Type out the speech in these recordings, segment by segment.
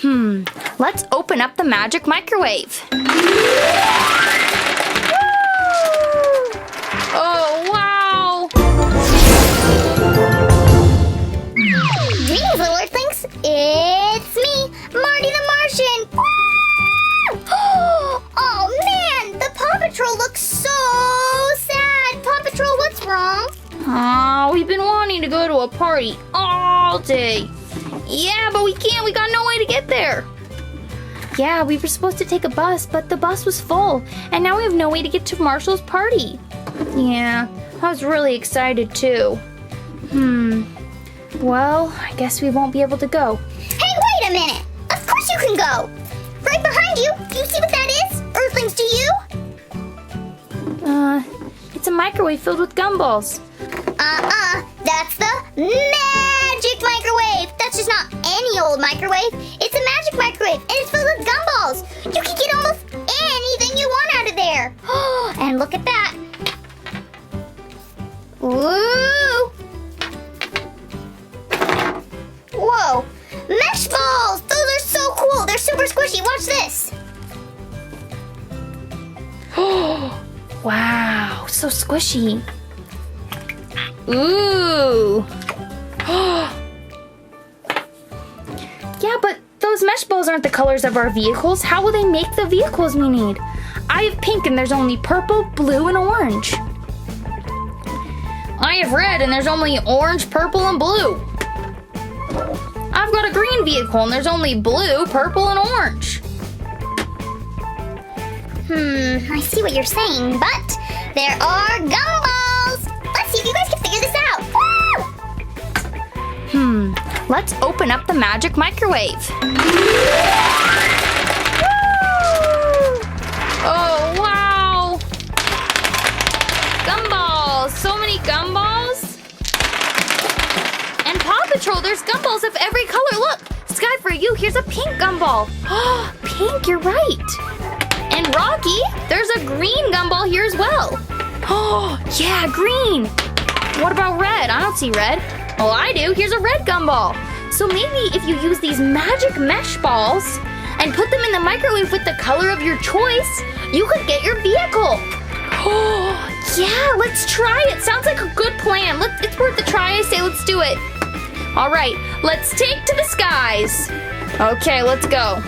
Let's open up the magic microwave. Oh, wow! Greetings, little Earthlings. It's me, Marty the Martian. Oh, man, the Paw Patrol looks so sad. Paw Patrol, what's wrong? Oh, we've been wanting to go to a party all day. Yeah, but we can't. We got no way to get there. Yeah, we were supposed to take a bus, but the bus was full. And now we have no way to get to Marshall's party. Yeah, I was really excited too. Well, I guess we won't be able to go. Hey, wait a minute. Of course you can go. Right behind you. Do you see what that is? Earthlings, do you? It's a microwave filled with gumballs. That's the magic microwave. That's just not any old microwave. It's a magic microwave, and it's filled with gumballs. You can get almost anything you want out of there. And look at that. Woo! Whoa! Mesh balls! Those are so cool. They're super squishy. Watch this. Wow, so squishy. Ooh. Yeah, but those mesh balls aren't the colors of our vehicles. How will they make the vehicles we need? I have pink and there's only purple, blue, and orange. I have red and there's only orange, purple, and blue. I've got a green vehicle and there's only blue, purple, and orange. I see what you're saying, but there are gumballs. Let's see if you guys can figure this out. Woo! Let's open up the magic microwave. Oh, wow! Gumballs! So many gumballs! And Paw Patrol, there's gumballs of every color. Look! Sky, for you, here's a pink gumball. Oh, pink, you're right. And Rocky, there's a green gumball here as well. Oh, yeah, green. What about red? I don't see red. Oh, I do. Here's a red gumball. So maybe if you use these magic mesh balls and put them in the microwave with the color of your choice, you could get your vehicle. Oh, yeah, let's try it. Sounds like a good plan. It's worth a try. I say let's do it. All right, let's take to the skies. Okay, let's go.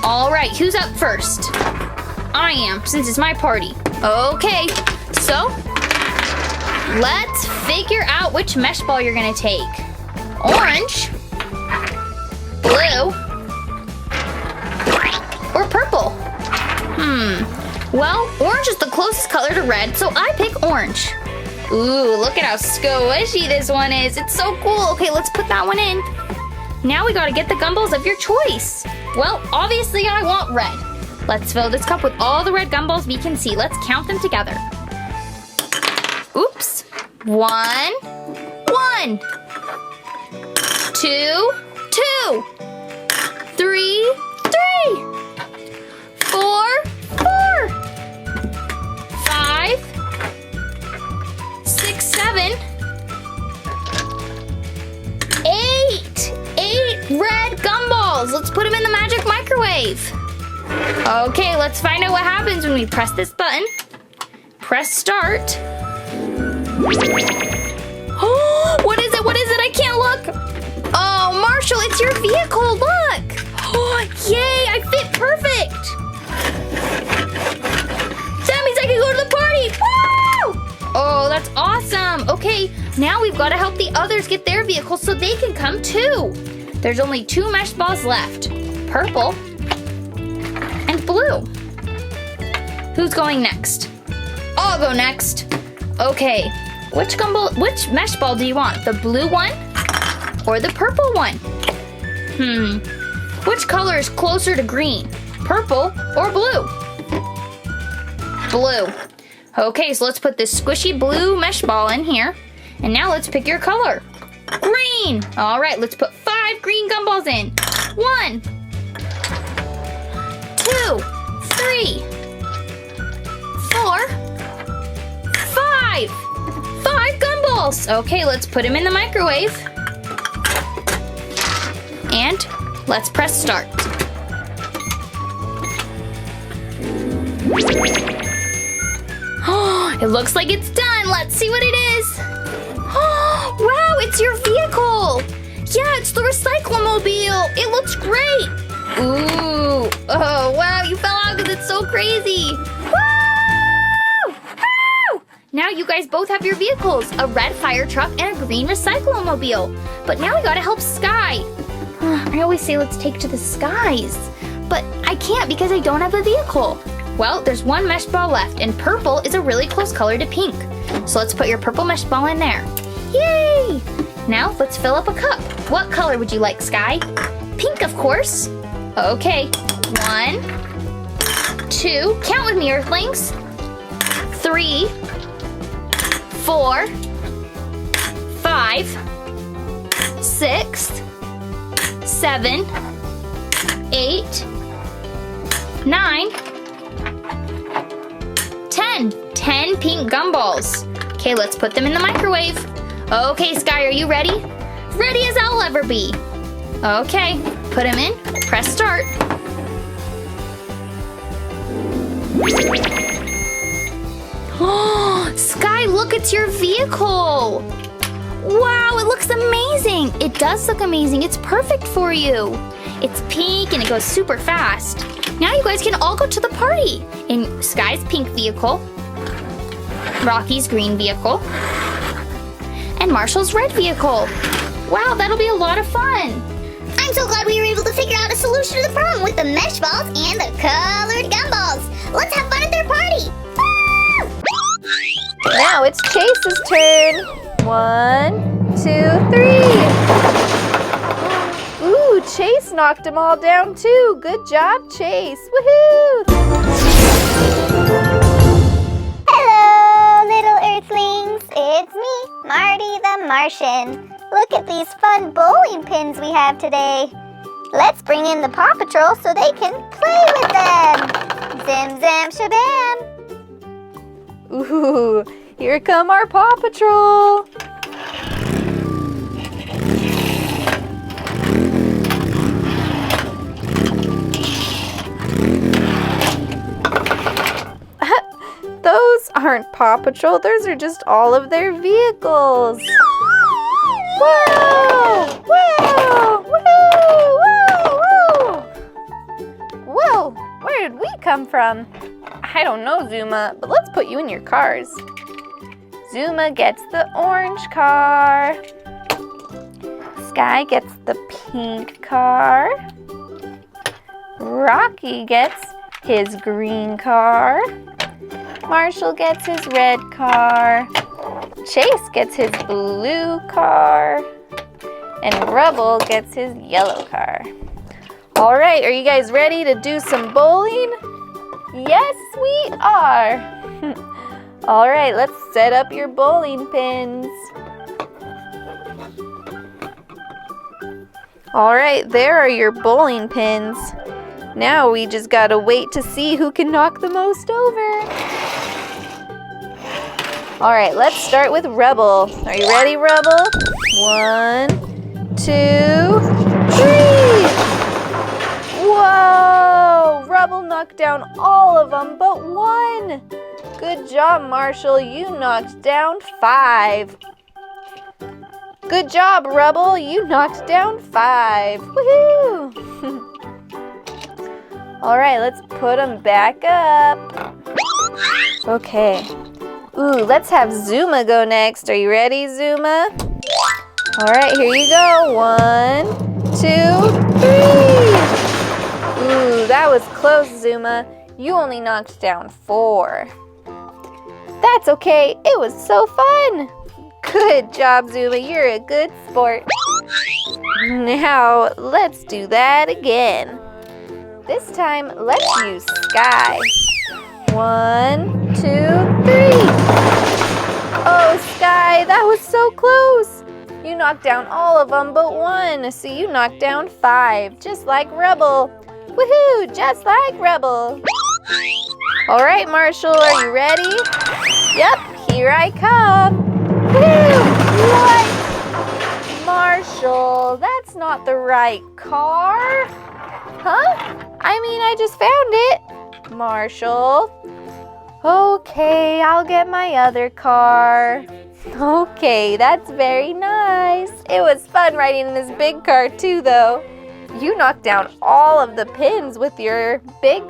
All right, who's up first? I am, since it's my party. Okay, so let's figure out which mesh ball you're gonna take. Orange, blue, or purple? Well, orange is the closest color to red, so I pick orange. Ooh, look at how squishy this one is. It's so cool. Okay, let's put that one in. Now we gotta get the gumballs of your choice. Well, obviously I want red. Let's fill this cup with all the red gumballs we can see. Let's count them together. Oops. 1, 1. 2, 2. 3, 3. 4, 4. 5, 6, 7. 8 red gumballs. Let's put them in the magic microwave. Okay, let's find out what happens when we press this button. Press start. Oh, what is it? What is it? I can't look. Oh, Marshall, it's your vehicle. Look. Oh, yay, I fit perfect. That means I can go to the party. Woo! Oh, that's awesome. Okay, now we've got to help the others get their vehicles so they can come too. There's only 2 mesh balls left. Purple and blue. Who's going next? I'll go next. Okay, which mesh ball do you want? The blue one or the purple one? Which color is closer to green? Purple or blue? Blue. Okay, so let's put this squishy blue mesh ball in here. And now let's pick your color. Green! All right, let's put 5 green gumballs in. 1, 2, 3, 4, 5. 5 gumballs. Okay, let's put them in the microwave. And Let's press start. It looks like it's done. Let's see what it is. Wow, it's your vehicle. Yeah, it's the Recyclomobile. It looks great. Ooh. Oh, wow, you fell out because it's so crazy. Woo! Woo! Now you guys both have your vehicles, a red fire truck and a green Recyclomobile. But now we gotta help Sky. I always say let's take to the skies, but I can't because I don't have a vehicle. Well, there's one mesh ball left, and purple is a really close color to pink. So let's put your purple mesh ball in there. Yay! Now let's fill up a cup. What color would you like, Sky? Pink, of course. Okay, 1, 2, count with me, Earthlings. 3, 4, 5, 6, 7, 8, 9, 10. 10 pink gumballs. Okay, let's put them in the microwave. Okay, Sky, are you ready? Ready as I'll ever be. Okay, put them in, press start. Oh, Sky, look, it's your vehicle. Wow, it looks amazing. It does look amazing. It's perfect for you. It's pink and it goes super fast. Now you guys can all go to the party in Sky's pink vehicle, Rocky's green vehicle, and Marshall's red vehicle. Wow, that'll be a lot of fun. I'm so glad we were able to figure out a solution to the problem with the mesh balls and the colored gumballs. Let's have fun at their party. Woo! Now it's Chase's turn. 1, 2, 3. Ooh, Chase knocked them all down too. Good job, Chase. Woohoo! Hello, little Earthlings. It's me, Marty the Martian. Look at these fun bowling pins we have today. Let's bring in the Paw Patrol so they can play with them. Zim, zam, shabam. Ooh, here come our Paw Patrol. Those aren't Paw Patrol, those are just all of their vehicles. Whoa! Whoa! Whoa! Whoa! Whoa! Where did we come from? I don't know, Zuma, but let's put you in your cars. Zuma gets the orange car. Sky gets the pink car. Rocky gets his green car. Marshall gets his red car. Chase gets his blue car. And Rubble gets his yellow car. All right, are you guys ready to do some bowling? Yes, we are. All right, let's set up your bowling pins. All right, there are your bowling pins. Now we just gotta wait to see who can knock the most over. All right, let's start with Rebel. Are you ready, Rebel? 1, 2, 3. Whoa! Rebel knocked down all of them but one. Good job, Marshall. You knocked down 5. Good job, Rebel. You knocked down 5. Woohoo! All right, let's put them back up. Okay. Ooh, let's have Zuma go next. Are you ready, Zuma? All right, here you go. 1, 2, 3. Ooh, that was close, Zuma. You only knocked down 4. That's okay. It was so fun. Good job, Zuma. You're a good sport. Now, let's do that again. This time, let's use Sky. 1, 2, 3. Oh, Sky, that was so close. You knocked down all of them but one, so you knocked down 5, just like Rebel. Woohoo, just like Rebel. All right, Marshall, are you ready? Yep, here I come. Woo! What? Marshall, that's That's not the right car. Huh? I mean, I just found it. Marshall. Okay, I'll get my other car. Okay, that's very nice. It was fun riding in this big car too, though. You knocked down all of the pins with your big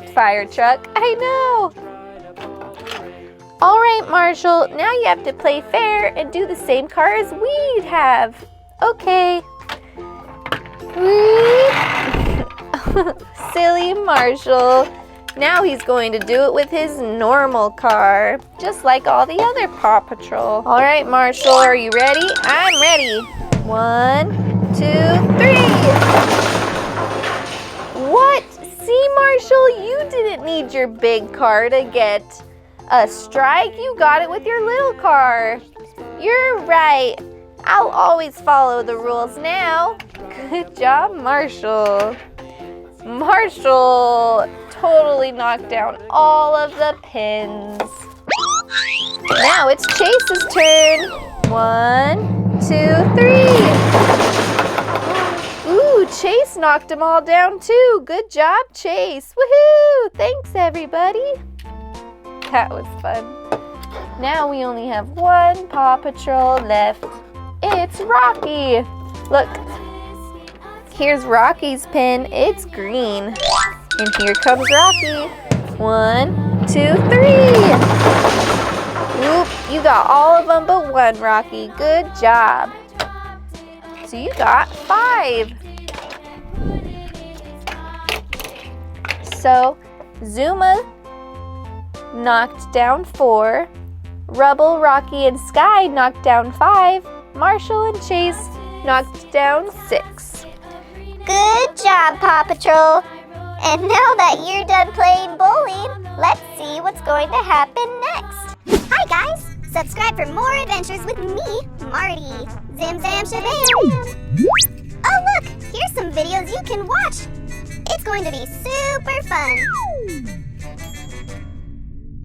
fire truck. I know. All right, Marshall, now you have to play fair and do the same car as we have. Okay. Silly Marshall. Now he's going to do it with his normal car, just like all the other Paw Patrol. All right, Marshall, are you ready? I'm ready. 1, 2, 3. What? See, Marshall, you didn't need your big car to get a strike. You got it with your little car. You're right. I'll always follow the rules now. Good job, Marshall. Marshall totally knocked down all of the pins. Now it's Chase's turn. 1, 2, 3. Ooh, Chase knocked them all down too. Good job, Chase. Woohoo! Thanks, everybody. That was fun. Now we only have one Paw Patrol left. It's Rocky. Look, here's Rocky's pin. It's green. And here comes Rocky. 1, 2, 3. Oop, you got all of them but one, Rocky. Good job. So you got 5. So Zuma knocked down 4. Rubble, Rocky, and Sky knocked down 5. Marshall and Chase knocked down 6. Good job, Paw Patrol. And now that you're done playing bowling, let's see what's going to happen next. Hi, guys. Subscribe for more adventures with me, Marty. Zim, zam, shabam. Oh, look. Here's some videos you can watch. It's going to be super fun.